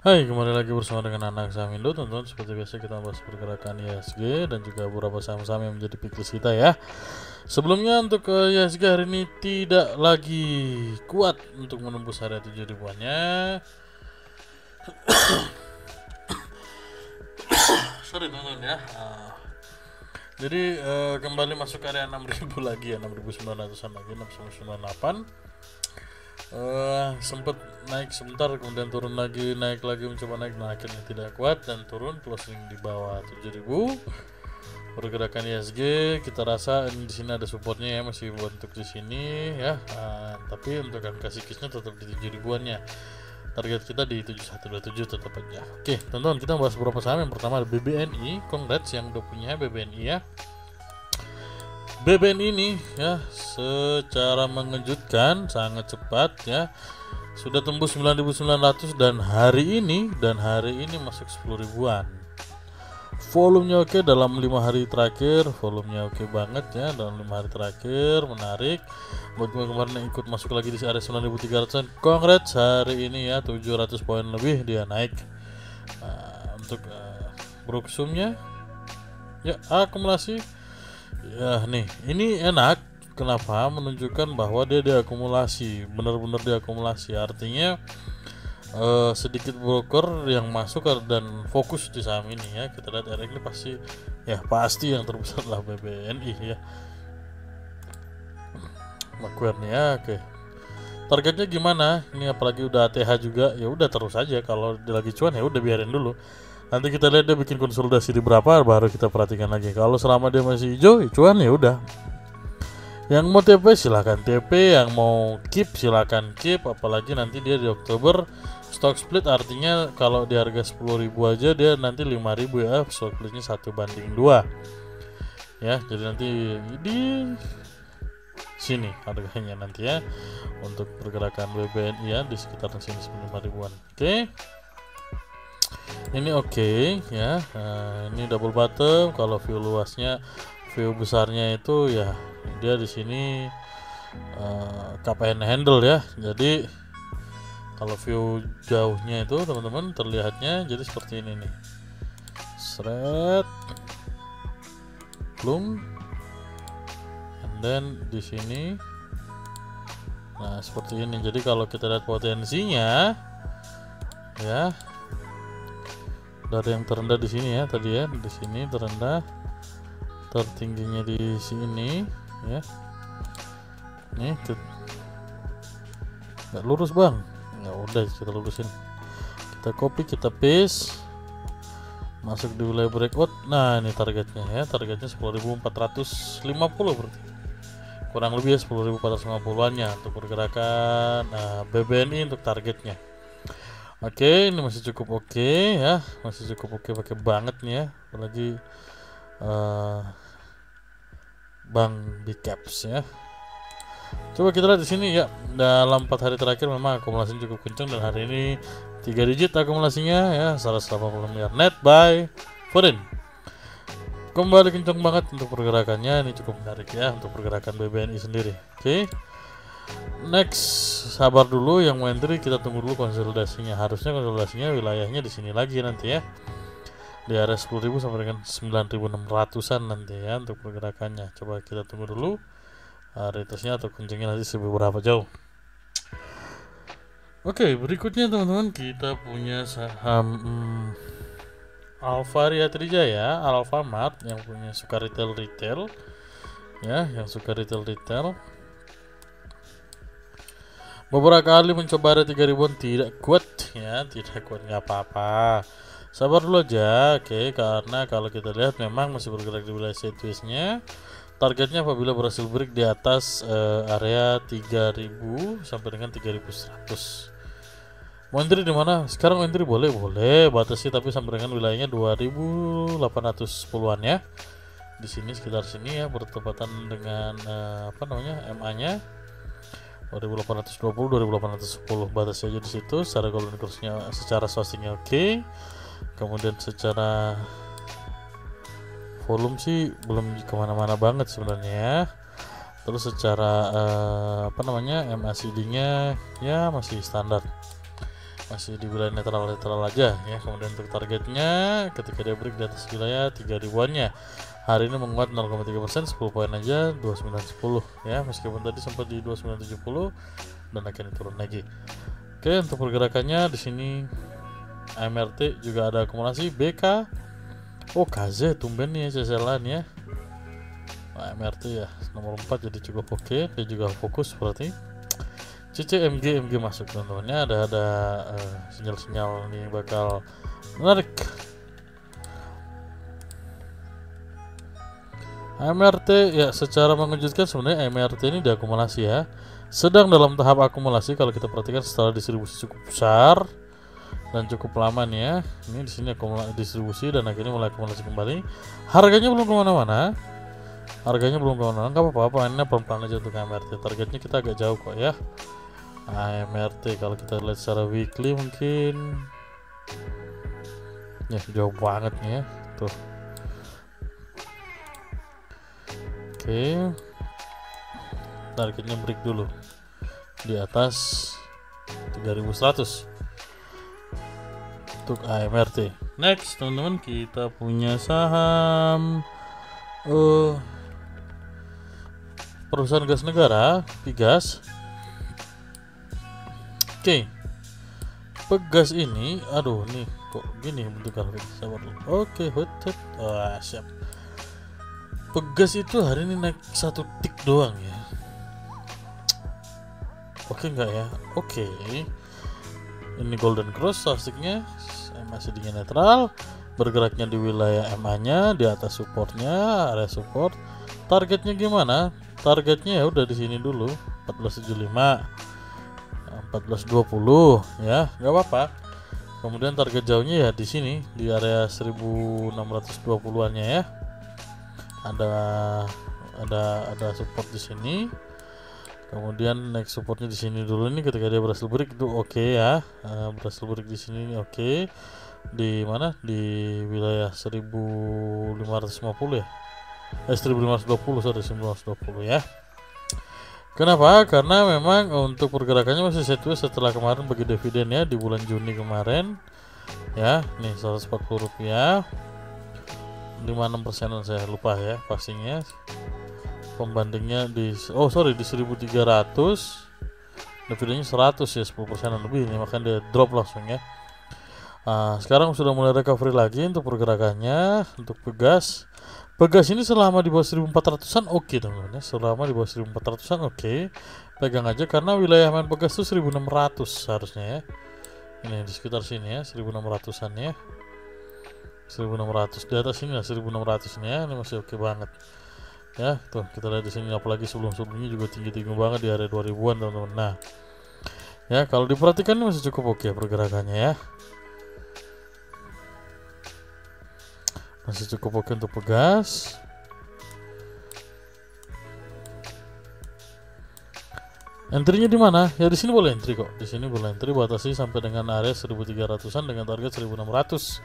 Hai, kembali lagi bersama dengan anak Samindo, teman-teman. Seperti biasa kita bahas pergerakan IHSG dan juga beberapa saham-saham yang menjadi pickers kita ya. Sebelumnya untuk IHSG hari ini tidak lagi kuat untuk menembus area 7 ribuannya. Sorry teman-teman ya. Jadi kembali masuk area 6000 lagi ya, 6900-an lagi, 6998. Sempat naik sebentar kemudian turun lagi, naik lagi, mencoba naik, nah akhirnya tidak kuat dan turun, closing di bawah 7000. Pergerakan ISG kita rasa di sini ada supportnya ya, masih untuk di sini ya. Tapi untuk angka psikisnya tetap di 7 ribuannya. Target kita di 7127 tetap aja. Oke, teman-teman, kita bahas beberapa saham. Yang pertama ada BBNI. Congrats yang udah punya BBNI ya. BBN ini ya secara mengejutkan sangat cepat ya, sudah tembus 9.900 dan hari ini masuk 10 ribuan. Volumenya oke dalam 5 hari terakhir, volumenya oke banget ya dalam 5 hari terakhir, menarik. Buat kemarin yang ikut masuk lagi di area 9.300-an, congrats, hari ini ya 700 poin lebih dia naik. Untuk Bruksumnya ya akumulasi ya nih, ini enak. Kenapa? Menunjukkan bahwa dia diakumulasi, benar-benar diakumulasi. Artinya sedikit broker yang masuk dan fokus di saham ini ya. Kita lihat RX ini pasti yang terbesar lah BBNI ya. Macquarie ya, oke. Targetnya gimana? Ini apalagi udah ATH juga, ya udah terus aja. Kalau dia lagi cuan ya udah biarin dulu. Nanti kita lihat dia bikin konsolidasi di berapa, baru kita perhatikan lagi. Kalau selama dia masih hijau, cuan ya udah. Yang mau TP silahkan TP, yang mau keep silahkan keep. Apalagi nanti dia di Oktober stock split, artinya kalau di harga 10.000 aja dia nanti 5.000 ya, stock splitnya 1:2 ya. Jadi nanti di sini harganya nanti ya untuk pergerakan BBNI ya di sekitar sini 5 ribuan. Oke. Ini oke ya. Ini double bottom. Kalau view luasnya, view besarnya itu ya dia di sini KPN handle ya. Jadi kalau view jauhnya itu teman-teman terlihatnya jadi seperti ini nih. Seret, plum, and then di sini. Nah seperti ini. Jadi kalau kita lihat potensinya ya, dari yang terendah di sini ya tadi ya, di sini terendah, tertingginya di sini ya. Nih nggak lurus bang, ya udah kita lurusin, kita copy, kita paste, masuk di wilayah breakout. Nah ini targetnya ya, targetnya 10.450 berarti kurang lebih ya, 10.450-an nya untuk pergerakan BBNI untuk targetnya. Oke, ini masih cukup oke ya, masih cukup oke, pakai banget nih ya, apalagi Bank Big Caps ya. Coba kita lihat di sini ya, dalam 4 hari terakhir memang akumulasinya cukup kencang dan hari ini 3 digit akumulasinya ya, 180 miliar net buy foreign. Kembali kencang banget untuk pergerakannya, ini cukup menarik ya untuk pergerakan BBNI sendiri. Oke. Next, sabar dulu yang mau entry, kita tunggu dulu konsolidasinya. Harusnya konsolidasinya wilayahnya di sini lagi nanti ya, di area 10.000 sampai dengan 9.600-an nanti ya untuk pergerakannya. Coba kita tunggu dulu retesnya atau kencingnya nanti seberapa jauh. Oke, berikutnya teman-teman kita punya saham Alvaria Trijaya, Alfamart, yang punya suka retail ya, yang suka retail. Beberapa kali mencoba area 3 ribuan tidak kuat ya, tidak kuat, nggak apa-apa, sabar dulu aja. Oke, karena kalau kita lihat memang masih bergerak di wilayah sideways-nya. Targetnya apabila berhasil break di atas area 3000 sampai dengan 3100. Mau entry di mana? Sekarang entry boleh batasi, tapi sampai dengan wilayahnya 2810-an ya. Di sini sekitar sini ya, bertepatan dengan MA-nya 2820, 2810, batas aja di situ. Secara golden course-nya, secara swastiknya oke. Kemudian secara volume sih belum kemana-mana banget sebenarnya ya. Terus secara MACD-nya ya masih standar. masih di wilayah netral aja ya. Kemudian untuk targetnya ketika dia break di atas wilayah 3 ribuannya, hari ini menguat 0,3%, 10 poin aja 2910 ya, meskipun tadi sempat di 2970 dan akhirnya turun lagi. Oke, untuk pergerakannya di sini AMRT juga ada akumulasi. BK, oh KZ tumben nih ya CCLan ya. AMRT ya nomor 4 jadi cukup oke, dia juga fokus berarti. CCMG masuk teman-teman ya, ada sinyal-sinyal nih bakal menarik. AMRT ya secara mengejutkan sebenarnya AMRT ini diakumulasi ya, sedang dalam tahap akumulasi. Kalau kita perhatikan setelah distribusi cukup besar dan cukup lama nih ya, ini di sini distribusi dan akhirnya mulai akumulasi kembali. Harganya belum kemana-mana, nggak apa-apa, mainnya pelan-pelan aja untuk AMRT. Targetnya kita agak jauh kok ya. AMRT kalau kita lihat secara weekly mungkin ya jauh banget nih ya tuh. Oke, targetnya break dulu di atas 3100 untuk AMRT. Next teman-teman, kita punya saham perusahaan gas negara, Pigas. Oke, Pegas ini, aduh nih kok gini bentuk grafiknya. Oke, siap. Pegas itu hari ini naik 1 tik doang ya. Oke enggak ya? Oke. Ini golden cross statistiknya masih di netral, bergeraknya di wilayah MA-nya, di atas supportnya, area support. Targetnya gimana? Targetnya ya udah di sini dulu, 1475, 1420 ya, nggak apa-apa. Kemudian target jauhnya ya di sini di area 1620-annya ya. Ada support di sini. Kemudian next supportnya di sini dulu nih, ketika dia berhasil break itu oke ya. Berhasil break di sini oke. Di mana? Di wilayah 1550 ya. 1520 sorry, 1520 ya. Kenapa? Karena memang untuk pergerakannya masih sideways setelah kemarin bagi dividen ya di bulan Juni kemarin ya. Nih 140 rupiah, 56% saya lupa ya pastinya. Pembandingnya di di 1300, dividennya 100 ya, 10% lebih ini, makanya dia drop langsung ya. Sekarang sudah mulai recovery lagi untuk pergerakannya. Untuk Pegas ini selama di bawah 1400-an oke teman-teman ya. Selama di bawah 1400-an oke. Pegang aja karena wilayah main Pegas itu 1600 seharusnya ya. Ini di sekitar sini ya, 1600-an ya. 1600 di atas ini lah, 1600 ini ya. Ini masih oke banget. Ya, tuh kita lihat di sini, apalagi sebelumnya juga tinggi-tinggi banget di area 2000-an teman-teman. Nah, ya kalau diperhatikan ini masih cukup oke pergerakannya ya. Masih cukup oke untuk Pegas. Entry-nya di mana? Ya di sini boleh entry kok. Di sini boleh entry, batasi sampai dengan area 1300-an dengan target 1600.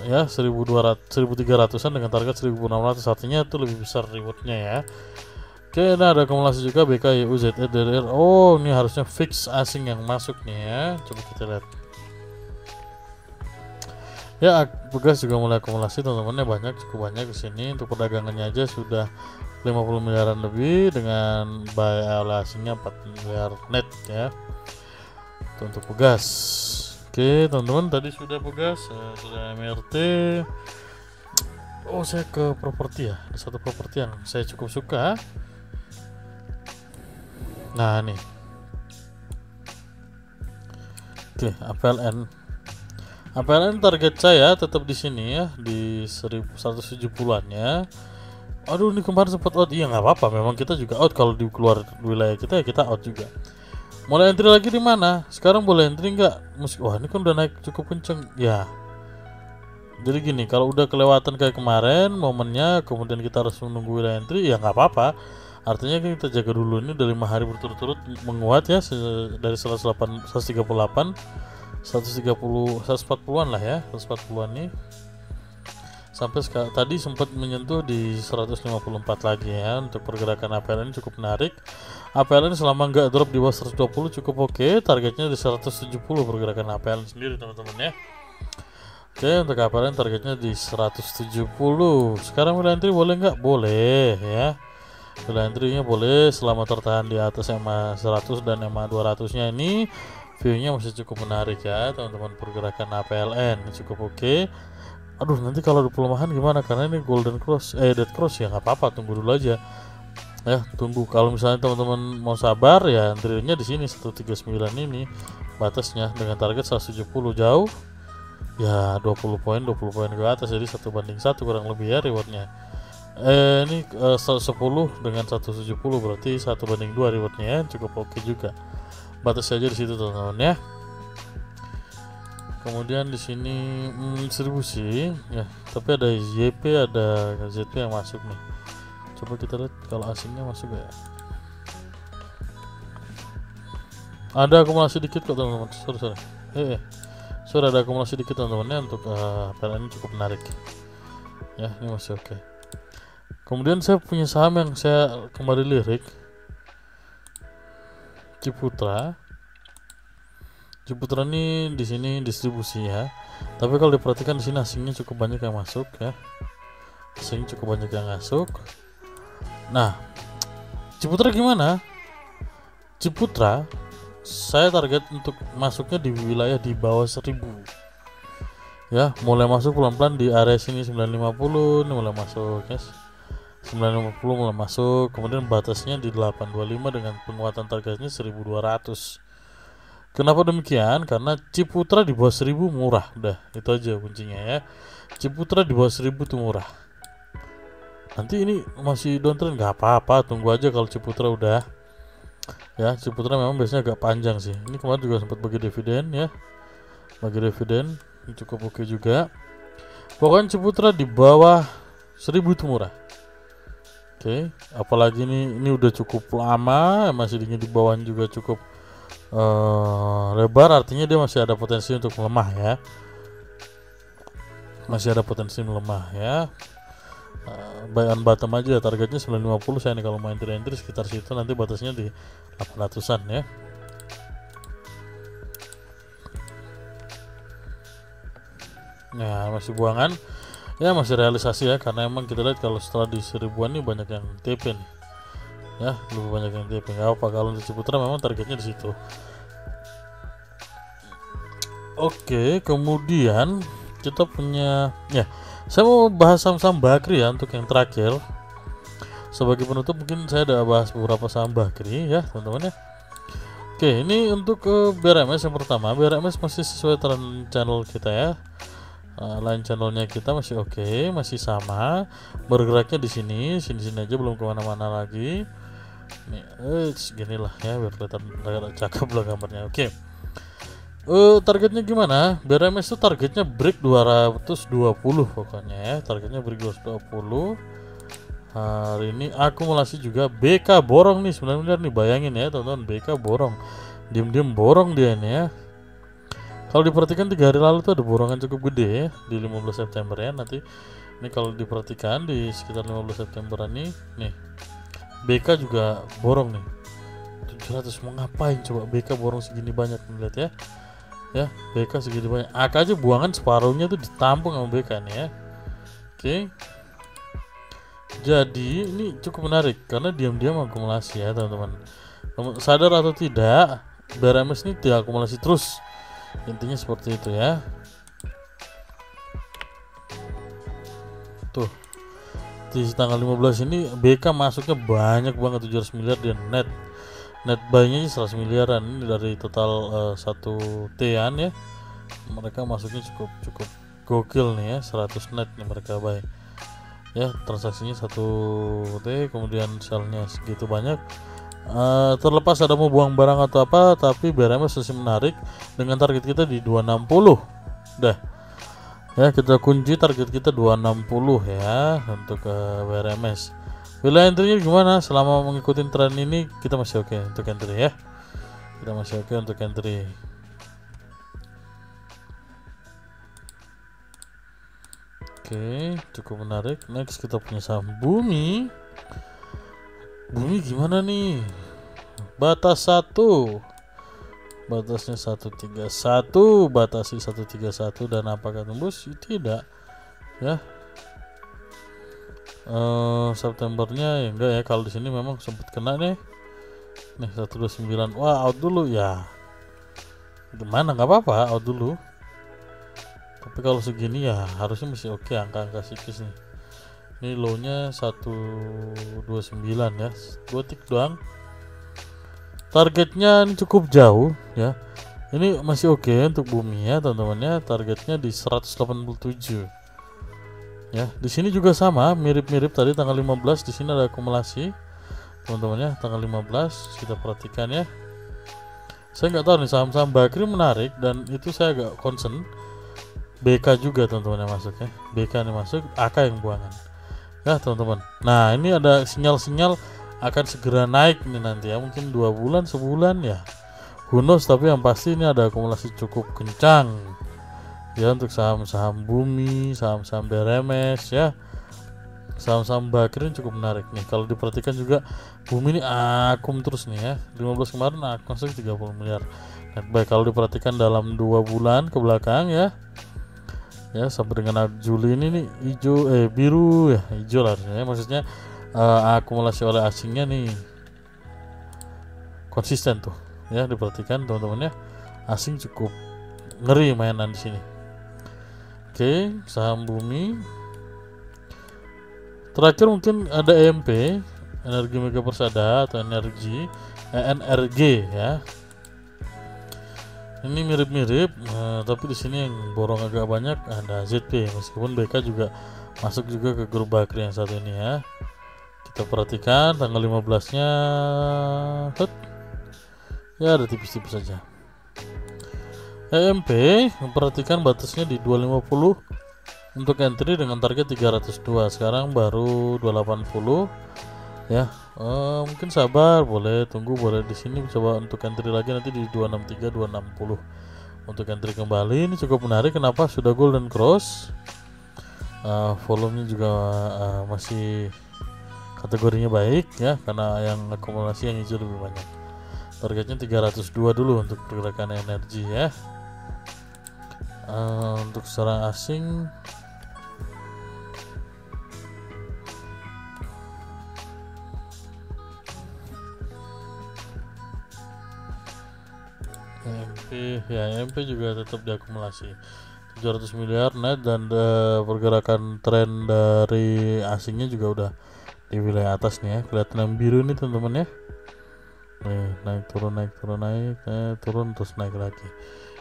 Ya 1300-an dengan target 1600, artinya itu lebih besar rewardnya ya. Oke, nah ada akumulasi juga BK, YU, ZE, DDR. Oh, ini harusnya fix asing yang masuk nih ya. Coba kita lihat. Ya, Pegas juga mulai akumulasi teman-temannya banyak, cukup banyak di sini. Untuk perdagangannya aja sudah 50 miliaran lebih dengan buy oleh asingnya 4 miliar net ya. Itu untuk Pegas. Oke, teman-teman, tadi sudah Pegas, sudah MRT. Oh, saya ke properti ya. Ada satu properti yang saya cukup suka. Nah, nih. Oke, APLN target saya tetap di sini ya, di 1170-annya. Aduh, ini kemarin sempat out. Iya, nggak apa-apa, memang kita juga out kalau di keluar wilayah kita ya, kita out juga. Mulai entry lagi di mana? Sekarang boleh entry nggak? Wah, ini kan udah naik cukup kenceng ya. Jadi gini, kalau udah kelewatan kayak kemarin momennya, kemudian kita harus menunggu wilayah entry, ya nggak apa-apa. Artinya kita jaga dulu, ini udah 5 hari berturut-turut menguat ya, dari 138, 140, 140-an lah ya, 140-an nih. sampai tadi sempat menyentuh di 154 lagi ya. Untuk pergerakan APLN cukup menarik. APLN selama nggak drop di bawah 120 cukup oke. Targetnya di 170 pergerakan APLN sendiri teman-teman ya. Oke, untuk APLN targetnya di 170. Sekarang wilayah entry boleh nggak? Boleh ya. Wilayah entry-nya boleh selama tertahan di atas EMA 100 dan EMA 200 nya ini. View-nya masih cukup menarik ya teman-teman. Pergerakan APLN cukup oke. Aduh, nanti kalau ada pelemahan gimana? Karena ini golden cross, dead cross ya, nggak apa-apa, tunggu dulu aja. Ya, tunggu. Kalau misalnya teman-teman mau sabar ya, entry-nya di sini 139 ini batasnya dengan target 170 jauh. Ya 20 poin ke atas, jadi 1:1 kurang lebih ya rewardnya. Ini 10 dengan 170 berarti 1:2 rewardnya ya, cukup oke juga. Batas saja di situ teman-teman ya. Kemudian di sini distribusi ya, tapi ada YP, ada ZP yang masuk nih. Coba kita lihat kalau asingnya masuk ya. Ada akumulasi dikit kok teman-teman. Sorry, ada akumulasi dikit teman-teman ya. Untuk PLN ini cukup menarik. Ya, ini masih oke. Kemudian saya punya saham yang saya kembali lirik, Ciputra. Ciputra ini di sini distribusi ya. Tapi kalau diperhatikan di sini asingnya cukup banyak yang masuk ya. Asing cukup banyak yang masuk. Nah, Ciputra gimana? Ciputra saya target untuk masuknya di wilayah di bawah 1000. Ya, mulai masuk pelan-pelan di area sini 950, ini mulai masuk ya. 950 mulai masuk, kemudian batasnya di 825 dengan penguatan targetnya 1200. Kenapa demikian? Karena Ciputra di bawah 1000 murah, udah itu aja kuncinya ya. Ciputra di bawah 1000 tuh murah. Nanti ini masih downtrend nggak apa-apa, tunggu aja kalau Ciputra udah. Ya, Ciputra memang biasanya agak panjang sih. Ini kemarin juga sempat bagi dividen ya. Bagi dividen ini cukup oke juga. Pokoknya Ciputra di bawah 1000 itu murah. Oke, apalagi ini udah cukup lama, masih dingin di bawahnya juga cukup lebar, artinya dia masih ada potensi untuk melemah ya. Masih ada potensi melemah ya. Buy on bottom aja, targetnya 950 saya nih kalau main entry sekitar situ, nanti batasnya di 800-an ya. Nah, masih buangan ya, masih realisasi ya, karena emang kita lihat kalau setelah di 1000-an nih banyak yang TP nih ya, lebih banyak yang TP. Nggak apa, kalau di Ciputra memang targetnya di situ. Oke, kemudian kita punya ya, saya mau bahas saham-saham Bakri ya untuk yang terakhir. Sebagai penutup mungkin saya ada bahas beberapa saham Bakri ya teman-teman ya. Oke, ini untuk BRMS yang pertama. BRMS masih sesuai trend channel kita ya. Line channelnya kita masih oke, masih sama. Bergeraknya di sini aja, belum kemana-mana lagi. Nih, segini lah ya, biar kelihatan agak cakep lah gambarnya. Oke. Targetnya gimana? BRMS itu targetnya break 220 pokoknya ya. Targetnya break 220. Hari ini akumulasi juga BK borong nih 9 miliar nih, bayangin ya teman-teman, BK borong. Diam-diam borong dia ini ya. Kalau diperhatikan 3 hari lalu tuh ada borongan cukup gede ya di 15 September ya. Nanti ini kalau diperhatikan di sekitar 15 September ini nih, BK juga borong nih 700. Mau ngapain coba BK borong segini banyak, lihat ya. Ya, BK segini banyak. AK aja buangan separuhnya tuh ditampung sama BK nih ya. Oke. Jadi ini cukup menarik karena diam-diam akumulasi ya teman-teman. Sadar atau tidak, BRMS ini diakumulasi terus. Intinya seperti itu ya. Tuh, di tanggal 15 ini BK masuknya banyak banget, 700 miliar dan net buy-nya 100 miliaran. Ini dari total 1T-an ya. Mereka masuknya cukup gokil nih ya, 100 net nih mereka buy. Ya, transaksinya 1T, kemudian sell-nya segitu banyak. Terlepas ada mau buang barang atau apa, tapi BRMS masih menarik dengan target kita di 260. Dah ya, kita kunci target kita 260 ya untuk BRMS. Wilayah entry-nya gimana? Selama mengikuti tren ini kita masih oke untuk entry ya. Kita masih oke untuk entry. Oke, Oke, cukup menarik. Next kita punya saham Bumi. Bumi gimana nih? Batas 1. Batasnya 131, batasi 131, dan apakah tembus? Tidak. Ya. Septembernya ya enggak ya, kalau di sini memang sempat kena nih. Nih 129. Wah, out dulu ya. Gimana, nggak apa-apa out dulu. Tapi kalau segini ya harusnya masih oke, angka-angka psikis nih. Ini low-nya 129 ya. 2 tik doang. Targetnya ini cukup jauh ya. Ini masih oke untuk Bumi ya, teman-teman ya. Targetnya di 187. Ya, di sini juga sama, mirip-mirip tadi tanggal 15. Di sini ada akumulasi, teman-teman ya, tanggal 15. Kita perhatikan ya. Saya nggak tahu nih, saham-saham Bakri menarik dan itu saya agak concern. BK juga teman-teman yang masuk ya. BK ini masuk, AK yang buangan. Ya teman-teman. Nah, ini ada sinyal-sinyal akan segera naik nih nanti ya. Mungkin 2 bulan, sebulan ya. Who knows, tapi yang pasti ini ada akumulasi cukup kencang. Ya, untuk saham-saham Bumi, saham-saham BRMS ya. Saham-saham Bakri ini cukup menarik nih. Kalau diperhatikan juga Bumi ini akum terus nih ya. 15 kemarin akum masuk 30 miliar. Nah, baik, kalau diperhatikan dalam 2 bulan ke belakang ya. Ya, sampai dengan Juli ini nih hijau biru ya, hijau lah ya. Maksudnya akumulasi oleh asingnya nih konsisten tuh. Ya, diperhatikan teman-teman ya. Asing cukup ngeri mainan di sini. Oke, saham Bumi. Terakhir mungkin ada EMP, Energi Mega Persada atau NRG ya. Ini mirip-mirip, tapi di sini yang borong agak banyak ada ZP, meskipun BK juga masuk juga ke grup Bakri yang satu ini ya. Kita perhatikan tanggal 15-nya, ya ada tipis-tipis saja. EMP memperhatikan batasnya di 250 untuk entry dengan target 302. Sekarang baru 280 ya. Mungkin sabar, boleh tunggu, boleh di sini coba untuk entry lagi nanti di 263 260 untuk entry kembali. Ini cukup menarik. Kenapa? Sudah golden cross, volumenya juga masih kategorinya baik ya, karena yang akumulasi yang hijau lebih banyak. Targetnya 302 dulu untuk pergerakan energi ya. Untuk secara asing EMP juga tetap diakumulasi 700 miliar net, dan pergerakan tren dari asingnya juga udah di wilayah atas nih ya. Kelihatan yang biru ini teman-teman ya. Nih, naik turun turun terus naik lagi.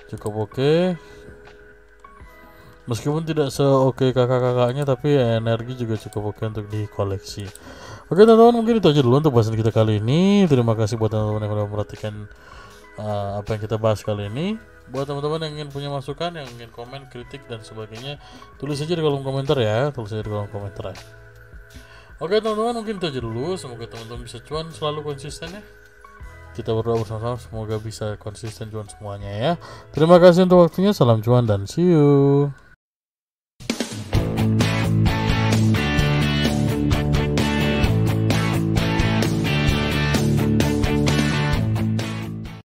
Cukup oke. Meskipun tidak se-oke kakak-kakaknya, tapi energi juga cukup oke untuk dikoleksi. Oke teman-teman, mungkin itu aja dulu untuk bahasan kita kali ini. Terima kasih buat teman-teman yang sudah memperhatikan apa yang kita bahas kali ini. Buat teman-teman yang ingin punya masukan, yang ingin komen, kritik dan sebagainya, tulis aja di kolom komentar ya. Oke teman-teman, mungkin itu aja dulu. Semoga teman-teman bisa cuan selalu konsisten ya. Kita berdoa bersama-sama semoga bisa konsisten cuan semuanya ya. Terima kasih untuk waktunya. Salam cuan dan see you.